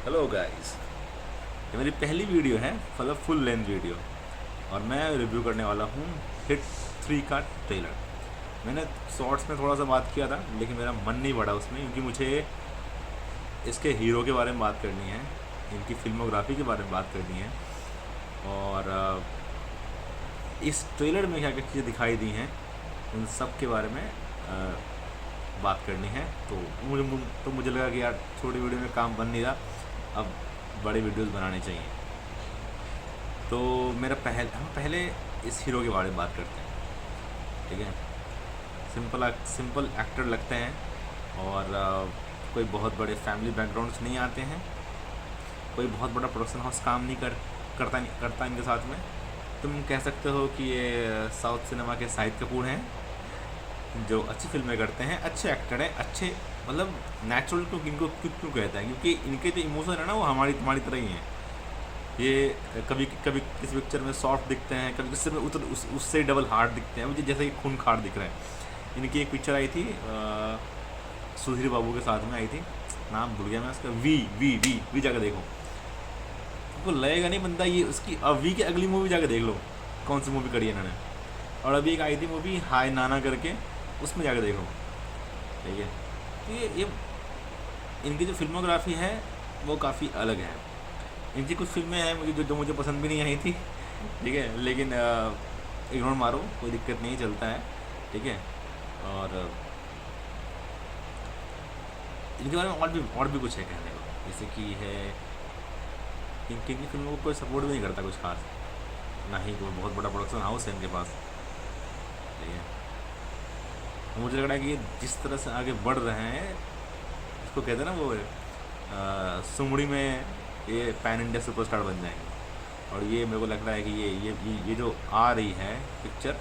Hello guys, ये मेरी पहली वीडियो है, मतलब फुल लेंथ वीडियो। और मैं रिव्यू करने वाला हूँ हिट 3 का ट्रेलर। मैंने शॉर्ट्स में थोड़ा सा बात किया था, लेकिन मेरा मन नहीं बढ़ा उसमें, क्योंकि मुझे इसके हीरो के बारे में बात करनी है, इनकी फिल्मोग्राफी के बारे में बात करनी है, और इस ट्रेलर में क्या क्या चीज़ें दिखाई दी हैं उन सब के बारे में बात करनी है। तो मुझे लगा कि यार छोटी वीडियो में काम बन नहीं रहा, अब बड़ी वीडियोस बनानी चाहिए। तो हम पहले इस हीरो के बारे में बात करते हैं, ठीक है। सिंपल एक्टर लगते हैं, और कोई बहुत बड़े फैमिली बैकग्राउंड से नहीं आते हैं, कोई बहुत बड़ा प्रोडक्शन हाउस काम नहीं करता इनके साथ में। तुम कह सकते हो कि ये साउथ सिनेमा के शाहिद कपूर हैं, जो अच्छी फिल्में करते हैं, अच्छे एक्टर हैं, अच्छे मतलब नेचुरल। क्यों इनको क्यों कहता है? क्योंकि इनके जो इमोशन है ना, वो हमारी तुम्हारी तरह ही हैं। ये कभी कभी किस पिक्चर में सॉफ्ट दिखते हैं, कभी किस में उससे डबल हार्ड दिखते हैं, मुझे जैसे कि खून खार दिख रहे हैं। इनकी एक पिक्चर आई थी सुधीर बाबू के साथ में आई थी, नाम भूल गया मैं उसका। वी वी वी वी जाकर देखो, तुमको लगेगा नहीं बनता ये उसकी। वी की अगली मूवी जाकर देख लो कौन सी मूवी करी है इन्होंने। और अभी एक आई थी मूवी हाय नाना करके, उसमें जाकर देखो, ठीक है। तो ये इनकी जो फिल्मोग्राफी है वो काफ़ी अलग है। इनकी कुछ फिल्में हैं मुझे जो मुझे पसंद भी नहीं आई थी, ठीक है, लेकिन इग्नोर मारो, कोई दिक्कत नहीं, चलता है, ठीक है। और इनके बारे में और भी कुछ है कहने को, जैसे कि है इनकी फिल्मों को कोई सपोर्ट भी नहीं करता कुछ खास, ना ही कोई बहुत बड़ा प्रोडक्शन हाउस है इनके पास, ठीक है। तो मुझे लग रहा है कि ये जिस तरह से आगे बढ़ रहे हैं, इसको कहते हैं ना वो सुमड़ी में, ये पैन इंडिया सुपरस्टार बन जाएंगे। और ये मेरे को लग रहा है कि ये जो आ रही है पिक्चर,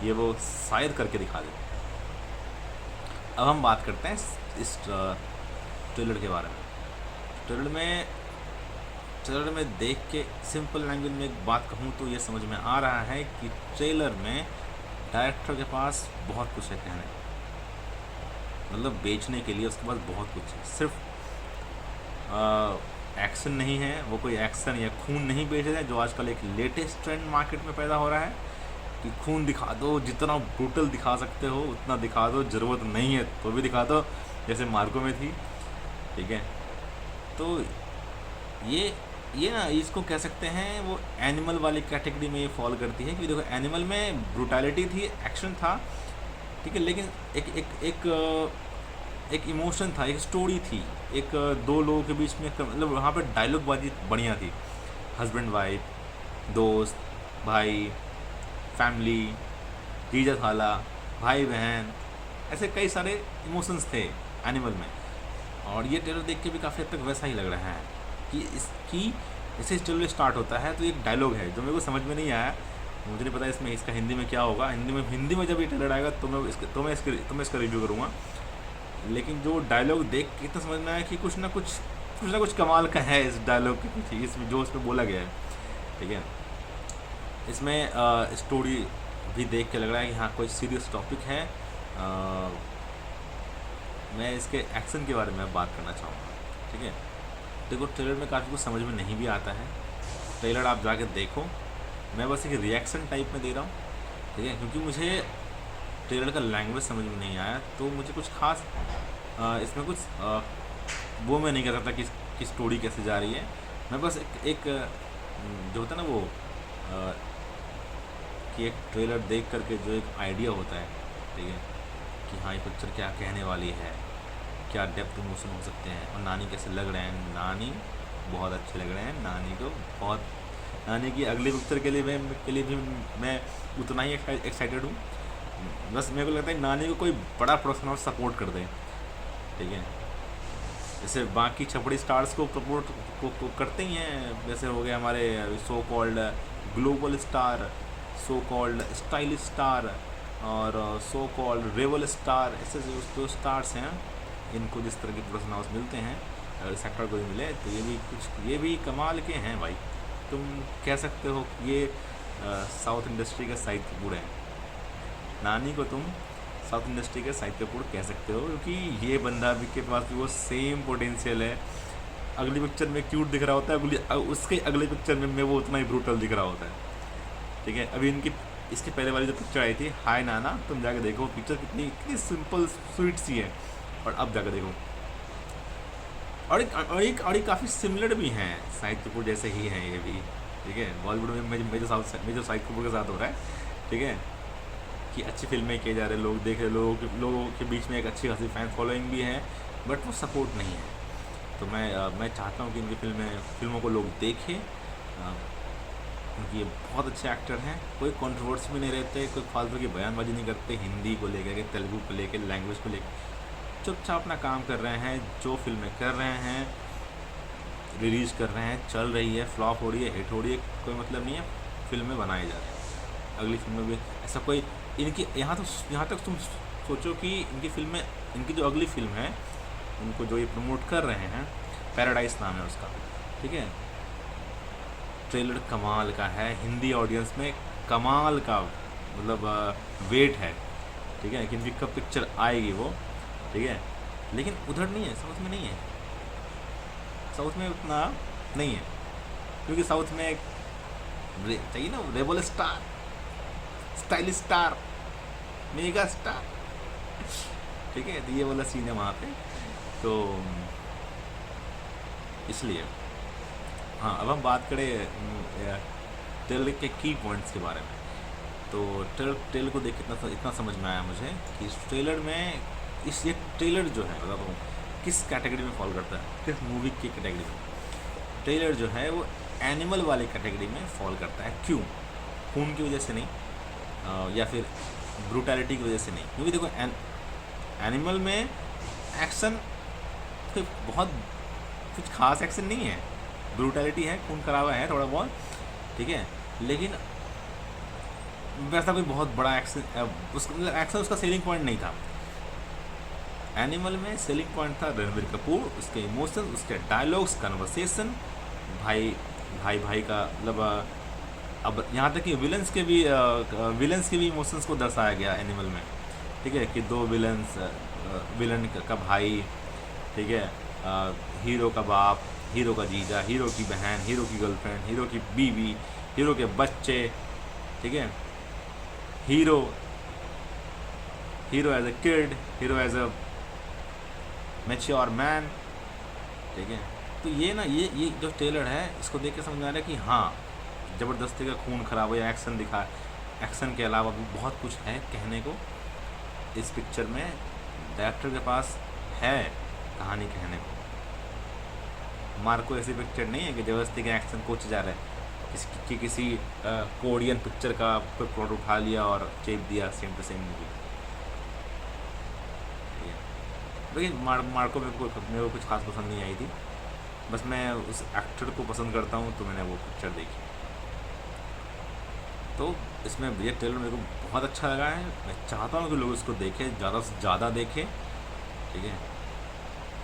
ये वो शायद करके दिखा दे। अब हम बात करते हैं इस ट्रेलर के बारे में। ट्रेलर में देख के सिंपल लैंग्वेज में एक बात कहूँ तो ये समझ में आ रहा है कि ट्रेलर में डायरेक्टर के पास बहुत कुछ है कहने, मतलब बेचने के लिए उसके पास बहुत कुछ है। सिर्फ एक्शन नहीं है, वो कोई एक्शन या खून नहीं बेच रहे हैं, जो आजकल एक लेटेस्ट ट्रेंड मार्केट में पैदा हो रहा है कि खून दिखा दो, जितना ब्रूटल दिखा सकते हो उतना दिखा दो, ज़रूरत नहीं है तो भी दिखा दो, जैसे मार्को में थी, ठीक है। तो ये ना, इसको कह सकते हैं वो एनिमल वाली कैटेगरी में ये फॉल करती है। क्योंकि देखो, एनिमल में ब्रूटैलिटी थी, एक्शन था, ठीक है, लेकिन एक इमोशन था, एक स्टोरी थी, एक दो लोगों के बीच में, मतलब वहाँ पे डायलॉग बाजी बढ़िया थी, हस्बैंड वाइफ, दोस्त, भाई, फैमिली, जीजा खाला, भाई बहन, ऐसे कई सारे इमोशंस थे एनिमल में। और ये ट्रेलर देख के भी काफ़ी हद तक वैसा ही लग रहा है कि इसकी जैसे ट्रेलर स्टार्ट होता है तो एक डायलॉग है जो मेरे को समझ में नहीं आया, मुझे नहीं पता इसमें इसका हिंदी में क्या होगा। हिंदी में जब ये ट्रेलर आएगा तो मैं इसका रिव्यू करूँगा। लेकिन जो डायलॉग देख के इतना समझ में आया कि कुछ ना कुछ कमाल का है इस डायलॉग के पीछे, इसमें जो इसमें बोला गया है, ठीक है। इसमें स्टोरी भी देख के लग रहा है कि हाँ कोई सीरियस टॉपिक है। मैं इसके एक्शन के बारे में बात करना चाहूँगा, ठीक है। देखो, ट्रेलर में काफ़ी कुछ समझ में नहीं भी आता है, ट्रेलर आप जाके देखो। मैं बस एक रिएक्शन टाइप में दे रहा हूँ, ठीक है, क्योंकि मुझे ट्रेलर का लैंग्वेज समझ में नहीं आया, तो मुझे कुछ खास इसमें कुछ वो मैं नहीं कह सकता कि स्टोरी कैसे जा रही है। मैं बस एक जो होता है ना वो कि एक ट्रेलर देख करके जो एक आइडिया होता है, ठीक है, कि हाँ ये पिक्चर क्या कहने वाली है, क्या डेप्थ इमोशन हो सकते हैं, और नानी कैसे लग रहे हैं। नानी बहुत अच्छे लग रहे हैं, नानी की अगली पिक्चर के लिए भी मैं उतना ही एक्साइटेड हूँ। बस मेरे को लगता है नानी को कोई बड़ा प्रोडक्शन हाउस सपोर्ट कर दे, ठीक है, जैसे बाकी छपड़ी स्टार्स को सपोर्ट को करते ही हैं। जैसे हो गए हमारे so called global star, so called stylish star, और सो कॉल्ड रेवल स्टार, ऐसे जो स्टार्स हैं, इनको जिस तरह के प्रोडक्शन हाउस मिलते हैं, अगर सेक्टर को भी मिले तो ये भी कमाल के हैं भाई। तुम कह सकते हो ये साउथ इंडस्ट्री का शाहिद कपूर है। नानी को तुम साउथ इंडस्ट्री का शाहिद कपूर कह सकते हो, क्योंकि ये बंदा भी के पास भी वो सेम पोटेंशियल है। अगली पिक्चर में क्यूट दिख रहा होता है, उसके अगले पिक्चर में वो उतना ही ब्रूटल दिख रहा होता है। ठीक है, अभी इसके पहले वाली जो पिक्चर आई थी हाय नाना, तुम जाके देखो पिक्चर कितनी सिंपल स्वीट सी है, और अब जाकर देखो। और एक काफ़ी सिमिलर भी हैं, शाहिद कपूर जैसे ही हैं ये भी। ठीक है, बॉलीवुड में जो शाहिद कपूर के साथ हो रहा है, ठीक है, कि अच्छी फिल्में किए जा रहे, लोग देख रहे, लोगों के बीच में एक अच्छी खासी फैन फॉलोइंग भी है, बट वो सपोर्ट नहीं है। तो मैं चाहता हूँ कि इनकी फिल्मों को लोग देखें, क्योंकि ये बहुत अच्छे एक्टर हैं, कोई कंट्रोवर्सी भी नहीं रहते, कोई फालतू की बयानबाजी नहीं करते, हिंदी को लेकर के, तेलुगु को लेकर, लैंग्वेज को लेकर चुपचाप अपना काम कर रहे हैं। जो फिल्में कर रहे हैं, रिलीज़ कर रहे हैं, चल रही है, फ्लॉप हो रही है, हिट हो रही है, कोई मतलब नहीं है, फिल्में बनाई जा रही हैं। अगली फिल्में भी ऐसा कोई इनकी यहाँ तक तुम सोचो कि इनकी जो अगली फिल्म है, उनको जो ये प्रमोट कर रहे हैं, पैराडाइज नाम है उसका, ठीक है, ट्रेलर कमाल का है, हिंदी ऑडियंस में कमाल का मतलब वेट है। ठीक है, कि इनकी कब पिक्चर आएगी वो, ठीक है, लेकिन उधर नहीं है, साउथ में नहीं है, साउथ में उतना नहीं है, क्योंकि साउथ में चाहिए ना rebel star, stylish star, mega star. ठीक है, तो ये वाला सीन है वहाँ पे, तो इसलिए हाँ, अब हम बात करें ट्रेलर के की पॉइंट्स के बारे में। तो ट्रेलर को देख के इतना समझ में आया मुझे कि इस ट्रेलर में ये ट्रेलर जो है, बताता हूँ किस कैटेगरी में फॉल करता है, किस मूवी की कैटेगरी में। ट्रेलर जो है वो एनिमल वाले कैटेगरी में फॉल करता है। क्यों? खून की वजह से नहीं, या फिर ब्रूटैलिटी की वजह से नहीं, क्योंकि देखो एनिमल में एक्शन कोई बहुत कुछ खास एक्शन नहीं है, ब्रूटैलिटी है, खून खराबा है थोड़ा बहुत, ठीक है, लेकिन वैसा कोई बहुत बड़ा एक्शन एक्शन उसका सेलिंग पॉइंट नहीं था। एनिमल में सेलिंग पॉइंट था रणबीर कपूर, उसके इमोशंस, उसके डायलॉग्स, कन्वर्सेशन, भाई का मतलब, अब यहाँ तक कि विलन्स के भी इमोशंस को दर्शाया गया एनिमल में। ठीक है, कि दो विलन का भाई, ठीक है, हीरो का बाप, हीरो का जीजा, हीरो की बहन, हीरो की गर्लफ्रेंड, हीरो की बीवी, हीरो के बच्चे, ठीक है, hero as a kid, hero as a mature man. ठीक है, तो ये जो ट्रेलर है, इसको देख के समझ में आ रहा है कि हाँ, ज़बरदस्ती का खून खराब हो या एक्शन के अलावा भी बहुत कुछ है कहने को इस पिक्चर में। डायरेक्टर के पास है कहानी कहने को। मार्को ऐसी पिक्चर नहीं है कि ज़बरदस्ती का एक्शन कोच जा रहा है, किसी कोरियन पिक्चर का कोई प्लॉट उठा लिया और चेप दिया सेम टू सेम मूवी। लेकिन मार्को मेरे को कुछ खास पसंद नहीं आई थी, बस मैं उस एक्टर को पसंद करता हूँ, तो मैंने वो पिक्चर देखी। तो इसमें ये ट्रेलर मेरे को बहुत अच्छा लगा है। मैं चाहता हूँ कि लोग इसको देखें, ज़्यादा से ज़्यादा देखें। ठीक है,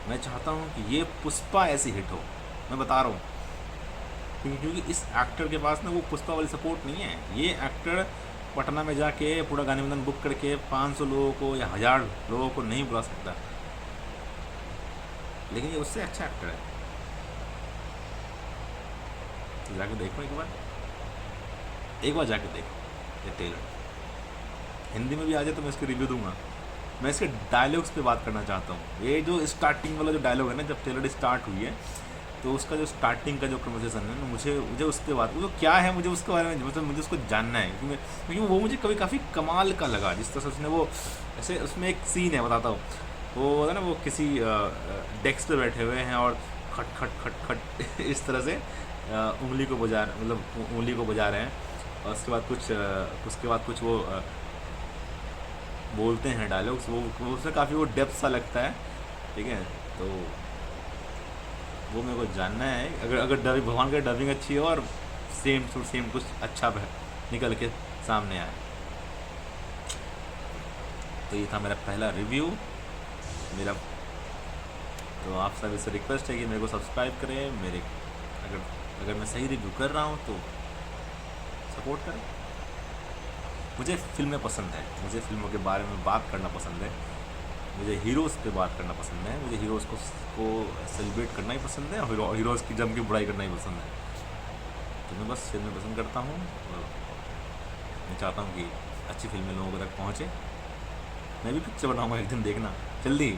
मैं चाहता हूँ कि ये पुष्पा ऐसी हिट हो, मैं बता रहा हूँ, क्योंकि इस एक्टर के पास ना वो पुष्पा वाली सपोर्ट नहीं है। ये एक्टर पटना में जाके पूरा गाने बंधन बुक करके 500 लोगों को या 1000 लोगों को नहीं बुला सकता, लेकिन ये उससे अच्छा एक्टर है। तो जाके देखो एक बार जाके देखो ये ट्रेलर। हिंदी में भी आ जाए तो मैं इसकी रिव्यू दूंगा। मैं इसके डायलॉग्स पे बात करना चाहता हूँ। ये जो स्टार्टिंग वाला जो डायलॉग है ना, जब ट्रेलर स्टार्ट हुई है, तो उसका जो स्टार्टिंग का जो कन्वर्सेशन है ना, मुझे उस पर बात, वो क्या है, मुझे उसके बारे में मुझे उसको जानना है, क्योंकि वो मुझे कभी काफ़ी कमाल का लगा। जिस तरह से उसने वो ऐसे, उसमें एक सीन है, बताता हूँ, वो है ना, वो किसी डेस्क पे बैठे हुए हैं और खट खट खट खट इस तरह से उंगली को बजा रहे हैं, और उसके बाद कुछ वो बोलते हैं डायलॉग्स, वो उसमें काफ़ी वो डेप्थ सा लगता है। ठीक है, तो वो मेरे को जानना है। अगर डबिंग, भगवान का डबिंग अच्छी हो और सेम टू सेम कुछ अच्छा निकल के सामने आए। तो ये था मेरा पहला रिव्यू मेरा। तो आप सभी से रिक्वेस्ट है कि मेरे को सब्सक्राइब करें, मेरे अगर मैं सही रिव्यू कर रहा हूँ तो सपोर्ट करें। मुझे फिल्में पसंद है, मुझे फिल्मों के बारे में बात करना पसंद है, मुझे हीरोज़ पे बात करना पसंद है, मुझे हीरोज़ को सेलिब्रेट करना ही पसंद है, और हीरोज़ की जम के बुराई करना ही पसंद है। तो मैं बस फिल्में पसंद करता हूँ, और मैं चाहता हूँ कि अच्छी फिल्में लोगों तक पहुँचे। मैं भी पिक्चर बनाऊँगा एक दिन, देखना जल्दी।